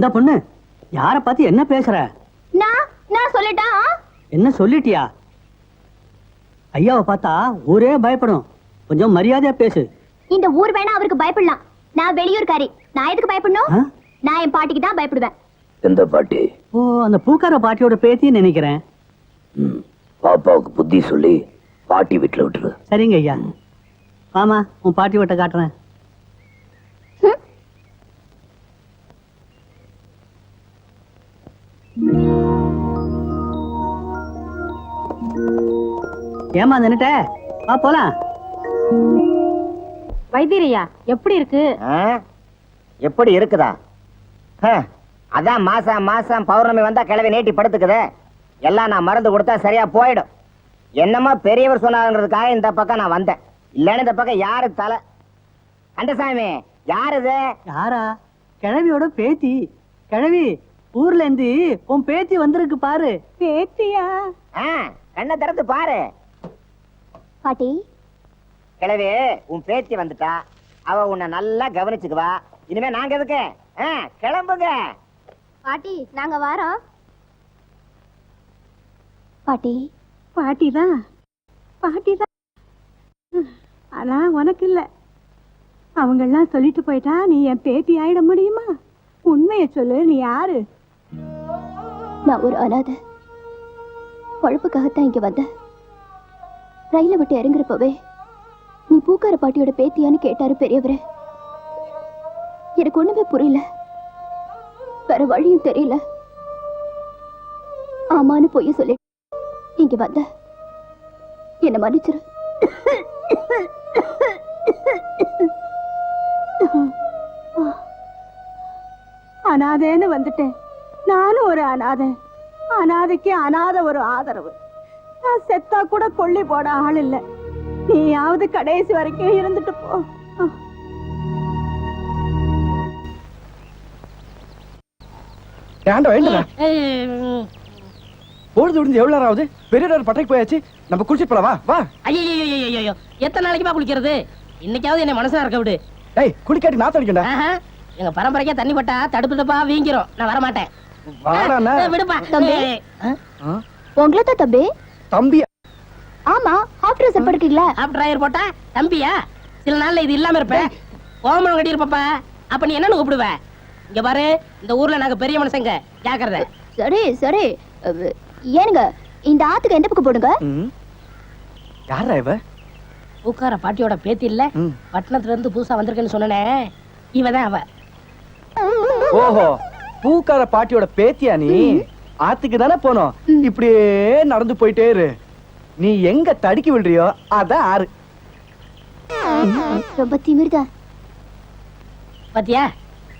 இந்த பொண்ணு யார பார்த்து என்ன பேசுற? நான் சொல்லிட்டா? என்ன சொல்லிட்டியா? ஐயாவை பார்த்தா ஊரே பயப்படும். கொஞ்சம் மரியாதையா பேசு. இந்த ஊர் வேணா அவருக்கு பயப்படலாம். நான் வெளியூர்காரி. நான் எதுக்கு பயப்படணும்? நான் என் பாட்டிக்கு தான் பயப்படுவேன். எந்த பாட்டி? ஓ, அந்த பூக்கார பாட்டியோட பேத்தின்னு நினைக்கிறேன். பாப்பாவுக்கு புத்தி சொல்லி பாட்டி வீட்டுல விட்டுரு. சரிங்க ஐயா. ஆமா, உன் பாட்டி வீட்டை காட்டுறேன். ஏமா நின்னுட்ட? வா போலாம். வைத்தியரையா எப்படி இருக்கு? எப்படி இருக்குதா? அதான் மாசம் மாசம் பௌர்ணமி வந்தா கிளவி நீட்டி படுத்துக்குது. எல்லாம் நான் மருந்து கொடுத்தா சரியா போயிடும். என்னமா பெரியவர் சொன்னாருன்றதுக்காக இந்த பக்கம் நான் வந்தேன். இல்லன்னு இந்த பக்கம் யாரு தலை? கண்டசாமி, யாரு இது? யாரா? கிழவியோட பேத்தி. கிழவி, ஊர்ல இருந்து உன் பேத்தி வந்திருக்கு பாரு. பேத்தியா? கண்ணை திறந்து பாரு. பாட்டி, கிழவி உன் பேத்தி வந்துட்டா. அவ உன்னை நல்லா கவனிச்சுக்குவா. இனிமே நாங்க எதுக்கு? கிளம்புங்க. பாட்டி நாங்க வாரோம். பாட்டி, பாட்டிதான் பாட்டிதான். ஆனா உனக்கு இல்ல. அவங்கெல்லாம் சொல்லிட்டு போயிட்டா நீ என் பேத்தி ஆயிட முடியுமா? உண்மையை சொல்லு, நீ யாரு? நான் ஒரு அனாதை. பொழப்புக்காகத்தான் இங்க வந்த. ரயில விட்டு இறங்குறப்பவே நீ பூக்கார பாட்டியோட பேத்தியான்னு கேட்டாரு பெரியவரு. எனக்கு ஒண்ணுமே புரியல, வேற வழியும் தெரியல. ஆமான்னு பொய்ய சொல்லி இங்க வந்த. என்ன மன்னிச்சிரு. அனாதைன்னு வந்துட்டேன். நானும் ஒரு அனாதை. அனாதைக்கு அனாதை ஒரு ஆதரவு. நான் செத்தா கூட கொள்ளி போட ஆள் இல்ல. நீயாவது கடைசி வரைக்கும் இருந்துட்டு போ. பொழுது விடுந்து எவ்வளவு நேரம் ஆகுது? பெரிய பட்டைக்கு போயாச்சு. நம்ம குளிச்சு போலாம். வா. ஐயோ, எத்தனை நாளைக்குமா குளிக்கிறது? இன்னைக்காவது என்ன மனசா இருக்க விடு. டேய், குளிக்காட்டி நாத்த அடிக்கண்டா. எங்க பரம்பரைக்கே தண்ணி பட்டா தடுப்பு தப்பா வீங்கிரும். நான் வர மாட்டேன். விடுப்பா. உங்களை தான் தம்பி. தம்பியா? ஆமா, ஹாஃப் ட்ரெஸ் போட்டுக்கீங்களா? ஹாஃப் டிரைவர் போட்டா தம்பியா? சில நாள்ல இது இல்லாம இருப்பேன். ஓமனம் கட்டி இருப்பப்பா. அப்ப நீ என்னன்னு கூப்பிடுவ? இங்க பாரு, இந்த ஊர்ல நாங்க பெரிய மனுஷங்க. ஜாக்கிரதை. சரி சரி. ஏனுங்க, இந்த ஆத்துக்கு எந்த பக்கம் போடுங்க? யாரா இவ? பூக்கார பாட்டியோட பேத்தி இல்ல, பட்டணத்துல இருந்து புதுசா வந்திருக்கேன்னு சொன்னனே, இவதான் அவ. ஓஹோ, பூக்கார பாட்டியோட பேத்தியா நீ? ஆத்துக்கு தானே போனோம். இப்படியே நடந்து போயிட்டே இரு. நீ எங்க தடுக்கி விடுறியோ அதான் ஆறு. ரொம்ப திமிர்தான். பாத்தியா,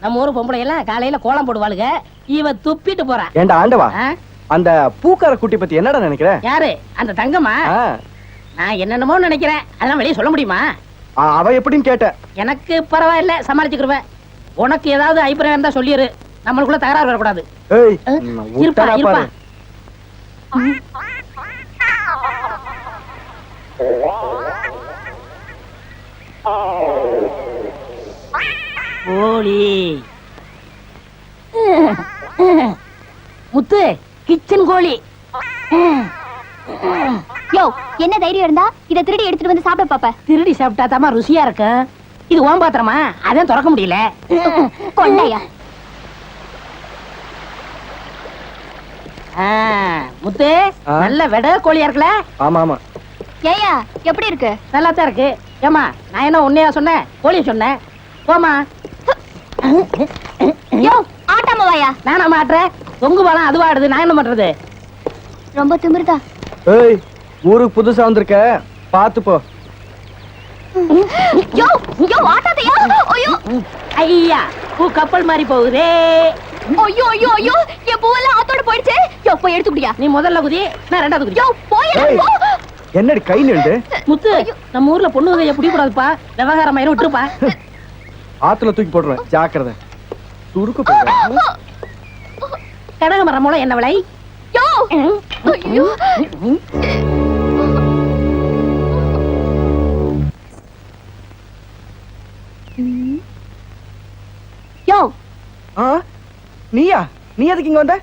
நம்ம ஊரு பொம்பளை எல்லாம் காலையில கோலம் போடுவாளுங்க. இவ துப்பிட்டு போறா. ஏண்டா ஆண்டவா, அந்த பூக்கார குட்டி பத்தி என்னடா நினைக்கிற? யாரு? அந்த தங்கமா? நான் என்னென்னமோ நினைக்கிறேன். அதெல்லாம் வெளியே சொல்ல முடியுமா? அவ எப்படின்னு கேட்ட. எனக்கு பரவாயில்ல, சமாளிச்சுக்கிருவேன். உனக்கு ஏதாவது அபிப்பிராயம் இருந்தா சொல்லிரு. நம்மளுக்குள்ள தகராறு வரக்கூடாது. இருப்பா இருப்பா. கோழி முத்து, கிச்சன் கோழி. யோ, என்ன தைரியம் இருந்தா இத திருடி எடுத்துட்டு வந்து சாப்பிட பாப்ப? திருடி சாப்பிட்டா தாமா ருசியா இருக்கும். இது ஓம் பாத்திரமா? அதான் திறக்க முடியல. கொண்டையா? முத்து, நல்ல வெட கோழியா இருக்குல்ல? ஆமா ஆமா. ஏயா, எப்படி இருக்கு? நல்லா தான் இருக்கு. ஏமா, நான் என்ன உன்னையா சொன்னேன்? கோழிய சொன்னேன். போமா. யோ, ஆட்டாம வாயா. நானா மாட்டுறேன்? தொங்கு பாலம் அதுவா ஆடுது. நான் என்ன பண்றது? ரொம்ப திமிர்தா. ஏய், ஊருக்கு புதுசா வந்திருக்க, பாத்து போ. யோ யோ, ஆட்டாதயா. ஐயோ ஐயா, பூ கப்பல் மாதிரி போகுதே. ஐயோ ஐயோ ஐயோ, என் பூவெல்லாம் ஆத்தோட போயிடுச்சு. யோ, போய் எடுத்துக்கிட்டியா? நீ முதல்ல குதி, நான் ரெண்டாவது குதி. யோ, போய் என்னடி கை நின்று? முத்து, நம்ம ஊர்ல பொண்ணு கைய பிடி கூடாதுப்பா. விவகாரம் ஆயிரம் விட்டுருப்பா. ஆத்துல தூக்கி போடுறேன், ஜாக்கிரதை. துருக்கு போடுறேன். கனகமரம் மூலம் என்ன விலை? யோ ஐயோ. யோ, நீயா? நீ எதுக்கு இங்க வந்த?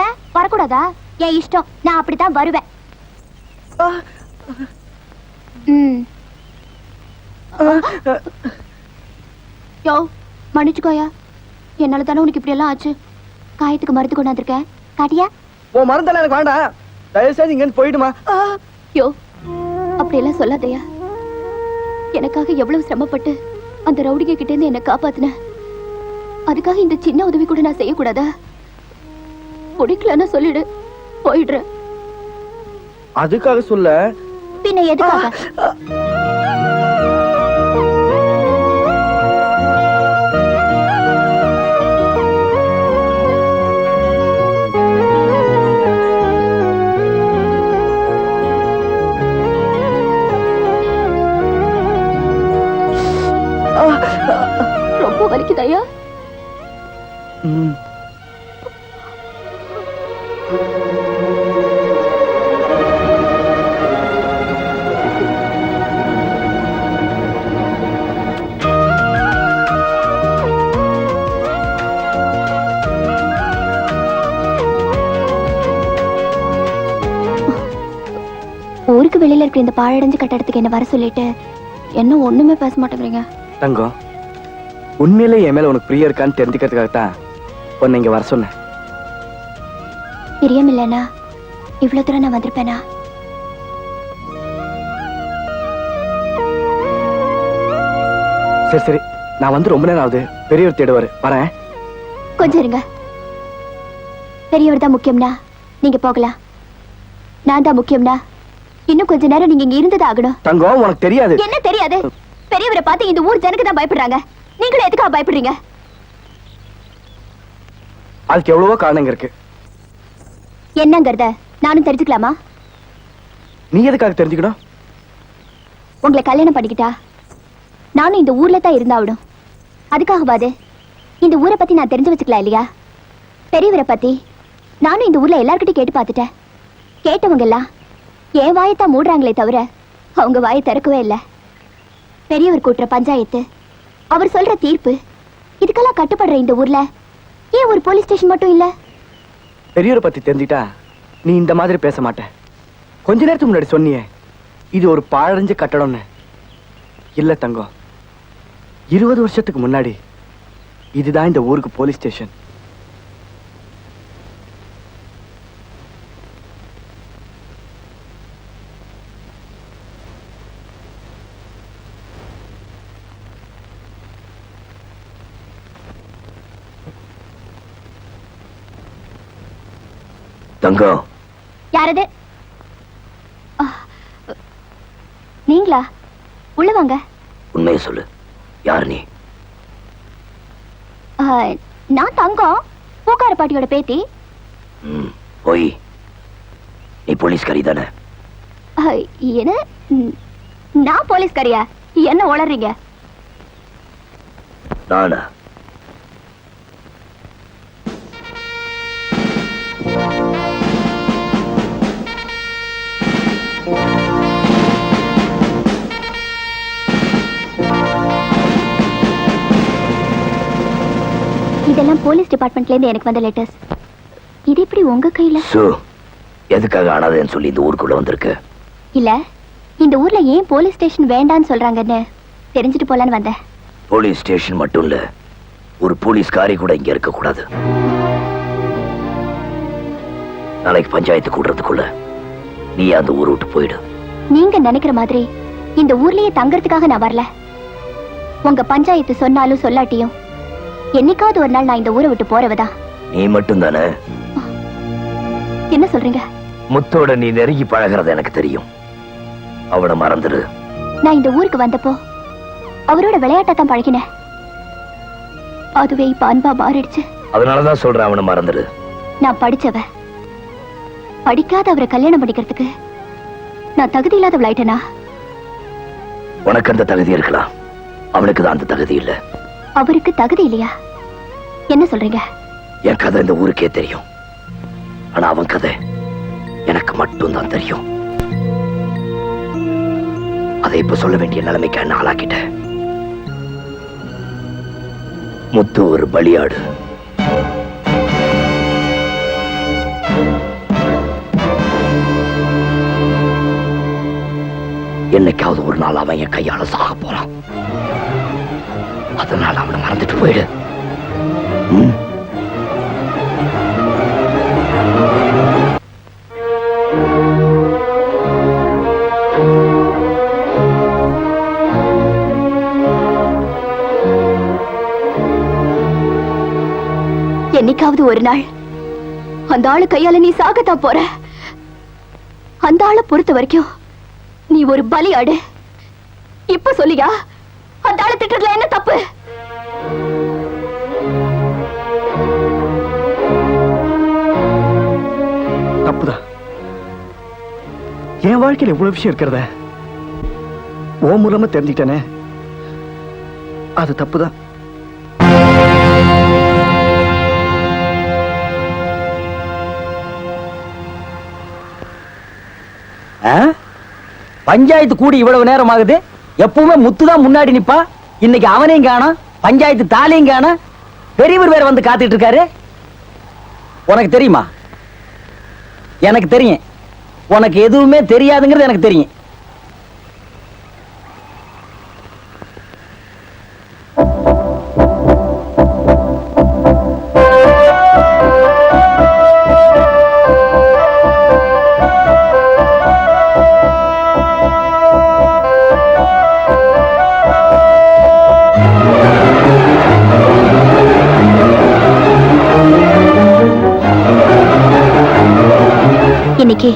ஏன் வரக்கூடாதா? என் இஷ்டம், நான் அப்படித்தான் வருவேன். ம். யோ மன்னிச்சுக்கோயா, என்னால தானே உனக்கு இப்படி எல்லாம் ஆச்சு. காயத்துக்கு மருந்து கொண்டாந்துருக்கேன், காட்டியா? உன் மருந்தெல்லாம் எனக்கு வேண்டாம், தயவு செய்து இங்க போயிடுமா. யோ அப்படியெல்லாம் சொல்லாதயா. எனக்காக எவ்வளவு சிரமப்பட்டு அந்த ரவுடிக கிட்ட இருந்து என்ன காப்பாத்தின. அதுக்காக இந்த சின்ன உதவி கூட நான் செய்யக்கூடாதா? பிடிக்கலன்னா சொல்லிடு, போயிடுறேன். அதுக்காக சொல்ல. பின்ன எதுக்காக? ரொம்ப வலிக்குதாயா? ஊருக்கு வெளியில இருக்கிற இந்த பாழடைஞ்ச கட்டடத்துக்கு என்ன வர சொல்லிட்டு என்ன ஒண்ணுமே பேச மாட்டேங்கிறீங்க. தங்கம், உண்மையிலே என் மேல உனக்கு பிரியம் இருக்கான்னு தெரிஞ்சுக்கிறதுக்காகத்தான் உன்னை இங்க வர சொன்னேன். பிரியம் இல்லைனா இவ்வளவு தூரம் நான் வந்திருப்பேனா? சரி சரி, நான் வந்து ரொம்ப நேரம் ஆகுது, பெரியவர் தேடுவாரு, வரேன். கொஞ்சம் இருங்க. பெரியவர் தான் முக்கியம்னா நீங்க போகலாம். நான் தான் முக்கியம்னா இன்னும் கொஞ்ச நேரம் நீங்க இங்க இருந்தது ஆகணும். தங்கம், உனக்கு தெரியாது. என்ன தெரியாது? பெரியவரை பார்த்து இந்த ஊர் ஜனக்கு தான் பயப்படுறாங்க. நீங்களும் எதுக்காக பயப்படுறீங்க? அதுக்கு எவ்வளவோ காரணங்க இருக்கு. என்னங்கறத நானும் தெரிஞ்சுக்கலாமா? நீ எதுக்காக தெரிஞ்சுக்கணும்? உங்களை கல்யாணம் பண்ணிக்கிட்டா நானும் இந்த ஊர்ல தான் இருந்தாவிடும். அதுக்காகவாது இந்த ஊரை பத்தி நான் தெரிஞ்சு வச்சுக்கலாம் இல்லையா? பெரியவரை பத்தி நானும் இந்த ஊர்ல எல்லார்கிட்டையும் கேட்டு பார்த்துட்டேன். கேட்டவங்க எல்லாம் என் வாயத்தான் மூடுறாங்களே தவிர அவங்க வாயை திறக்கவே இல்லை. பெரியவர் கூட்டுற பஞ்சாயத்து, அவர் சொல்ற தீர்ப்பு, இதுக்கெல்லாம் கட்டுப்படுற இந்த ஊர்ல ஏன் ஒரு போலீஸ் ஸ்டேஷன் மட்டும் இல்ல? பெரியவரை பத்தி தெரிஞ்சுட்டா நீ இந்த மாதிரி பேச மாட்ட. கொஞ்ச நேரத்துக்கு முன்னாடி சொன்னியே இது ஒரு பாழடைஞ்ச கட்டடம்னு. இல்ல தங்கம், 20 வருஷத்துக்கு முன்னாடி இதுதான் இந்த ஊருக்கு போலீஸ் ஸ்டேஷன். தங்கம், யாரது? நீங்களா? உள்ள வாங்க. உண்மையை சொல்லு, யார் நீ? நான் தங்கம், பூக்கார பாட்டியோட பேத்தி. போய், நீ போலீஸ்காரி தானே? என்ன? நான் போலீஸ்காரியா? என்ன உளறீங்க? நானா? இதெல்லாம் போலீஸ் டிபார்ட்மெண்ட்ல இருந்து எனக்கு வந்த லெட்டர்ஸ். இது எப்படி உங்க கையில? எதுக்காக அனாதைன்னு சொல்லி இந்த ஊருக்குள்ள வந்திருக்கு? இல்ல, இந்த ஊர்ல ஏன் போலீஸ் ஸ்டேஷன் வேண்டான்னு சொல்றாங்கன்னு தெரிஞ்சுட்டு போலான்னு வந்தேன். போலீஸ் ஸ்டேஷன் மட்டும் இல்ல, ஒரு போலீஸ்காரி கூட இங்க இருக்க கூடாது. நாளைக்கு பஞ்சாயத்து கூடுறதுக்குள்ள நீ அந்த ஊரை விட்டு போயிடு. நீங்க நினைக்கிற மாதிரி இந்த ஊர்லயே தங்கறதுக்காக நான் வரல. உங்க பஞ்சாயத்து சொன்னாலும் சொல்லாட்டியும் என்னைக்காவது ஒரு நாள் நான் இந்த ஊரை விட்டு போறவதா. நீ மட்டும் தானே? என்ன சொல்றீங்க? முத்தோட நீ நெருங்கி பழகிறது எனக்கு தெரியும். அவனை மறந்துடு. நான் இந்த ஊருக்கு வந்தப்போ அவரோட விளையாட்டத்தான் பழகினேன். அதுவே இப்ப அன்பா மாறிடுச்சு. அதனாலதான் சொல்றேன், அவனை மறந்துடு. நான் படிச்சவ, படிக்காத அவரை கல்யாணம் பண்ணிக்கிறதுக்கு நான் தகுதி இல்லாதவளாயிட்டேனா? உனக்கு அந்த தகுதி இருக்கலாம், அவனுக்கு தான் அந்த தகுதி இல்ல. அவருக்கு தகுதி இல்லையா? என்ன சொல்றீங்க? என் கதை இந்த ஊருக்கே தெரியும், ஆனா அவன் கதை எனக்கு மட்டும் தான் தெரியும். அதை இப்ப சொல்ல வேண்டிய நிலைமைக்கு என்ன ஆளாக்கிட்ட. முத்து ஒரு பலியாடு. என்னைக்காவது ஒரு நாள் அவன் என் கையால சாக போறான். அதனால அவனை மறந்துட்டு போயிடு. என்னைக்காவது ஒரு நாள் அந்த ஆளு கையால நீ சாகத்தான் போற. அந்த ஆளை பொறுத்த வரைக்கும் நீ ஒரு பலியாடு. இப்ப சொல்லியா அந்த ஆளை திட்டுறதுல என்ன தப்பு? தப்புதான். என் வாழ்க்கையில் எவ்வளவு விஷயம் இருக்கிறத ஓ மூலமா தெரிஞ்சுக்கிட்டேனே, அது தப்புதான். பஞ்சாயத்து கூடி இவ்வளவு நேரம் ஆகுது. எப்பவுமே முத்துதான் முன்னாடி நிப்பா. இன்னைக்கு அவனையும் காணோம், பஞ்சாயத்து தாலியும் காணோம். பெரியவர் வேற வந்து காத்துட்டு இருக்காரு. உனக்கு தெரியுமா? எனக்கு தெரியும். உனக்கு எதுவுமே தெரியாதுங்கிறது எனக்கு தெரியும். இன்னைக்கு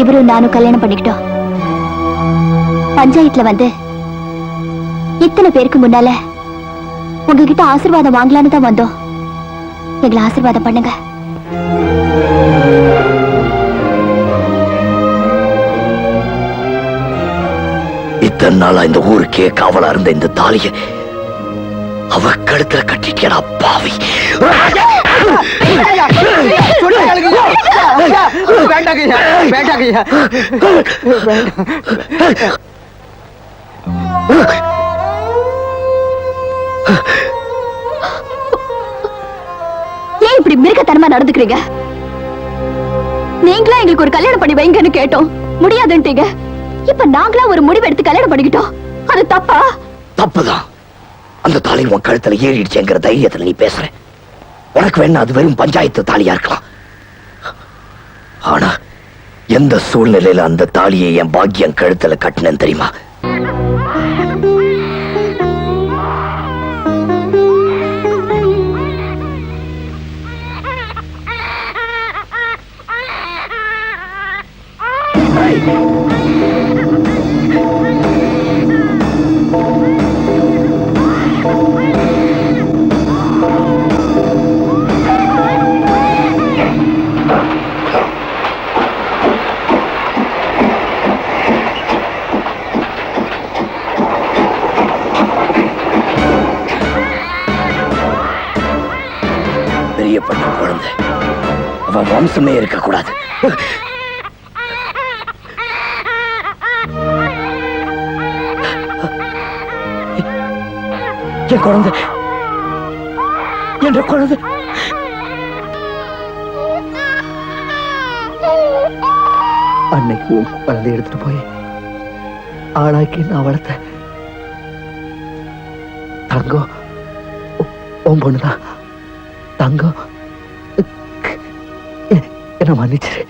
இவரும் நானும் கல்யாணம் பண்ணிக்கிட்டோம். பஞ்சாயத்துல வந்து இத்தனை பேருக்கு முன்னால உங்ககிட்ட ஆசீர்வாதம் வாங்கலான்னு தான் வந்தோம். எங்களை ஆசீர்வாதம் பண்ணுங்க. இத்தனை நாளா இந்த ஊருக்கே காவலா இருந்த இந்த தாலிய அவ கழுத்துல கட்டிட்டா பாவி. ஏன் இப்படி மிருகத்தனமா நடந்துக்கிறீங்க? நீங்களா எங்களுக்கு ஒரு கல்யாணம் பண்ணி வைங்கன்னு கேட்டோம், முடியாதுன்ட்டீங்க. இப்ப நாங்களா ஒரு முடிவு எடுத்து கல்யாணம் பண்ணிக்கிட்டோம். அது தப்பா? தப்புதான். அந்த தாலி உன் கழுத்துல ஏறிடுச்சுங்கிற தைரியத்துல நீ பேசுற. உனக்கு வேணா அது வெறும் பஞ்சாயத்து தாலியா இருக்கலாம். ஆனா எந்த சூழ்நிலையில அந்த தாலியை என் பாக்கியம் கழுத்துல கட்டினேன்னு தெரியுமா? பெரியப்பட்ட குழந்தை, அவன் வம்சமே இருக்க கூடாது. என் குழந்தை, என்ற குழந்தை. அன்னைக்கு உன் குழந்தை எடுத்துட்டு போய் ஆளாக்கி நான் வளர்த்த தங்கம் உன் பொண்ணுதான். தங்கம், என்ன மன்னிச்சிரு.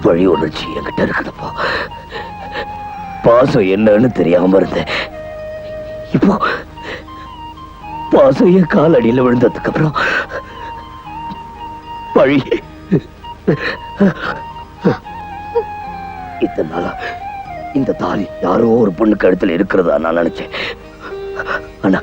பழி உணர்ச்சி என்கிட்ட இருக்குதுப்பா. பாசம் என்னன்னு தெரியாம இருந்தேன். இப்போ பாசம் என் கால் அடியில் விழுந்ததுக்கு அப்புறம் பழி. இத்தனை நாளா இந்த தாலி யாரோ ஒரு பொண்ணு கழுத்துல இருக்கிறதா நான் நினைச்சேன். ஆனா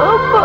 அப்பா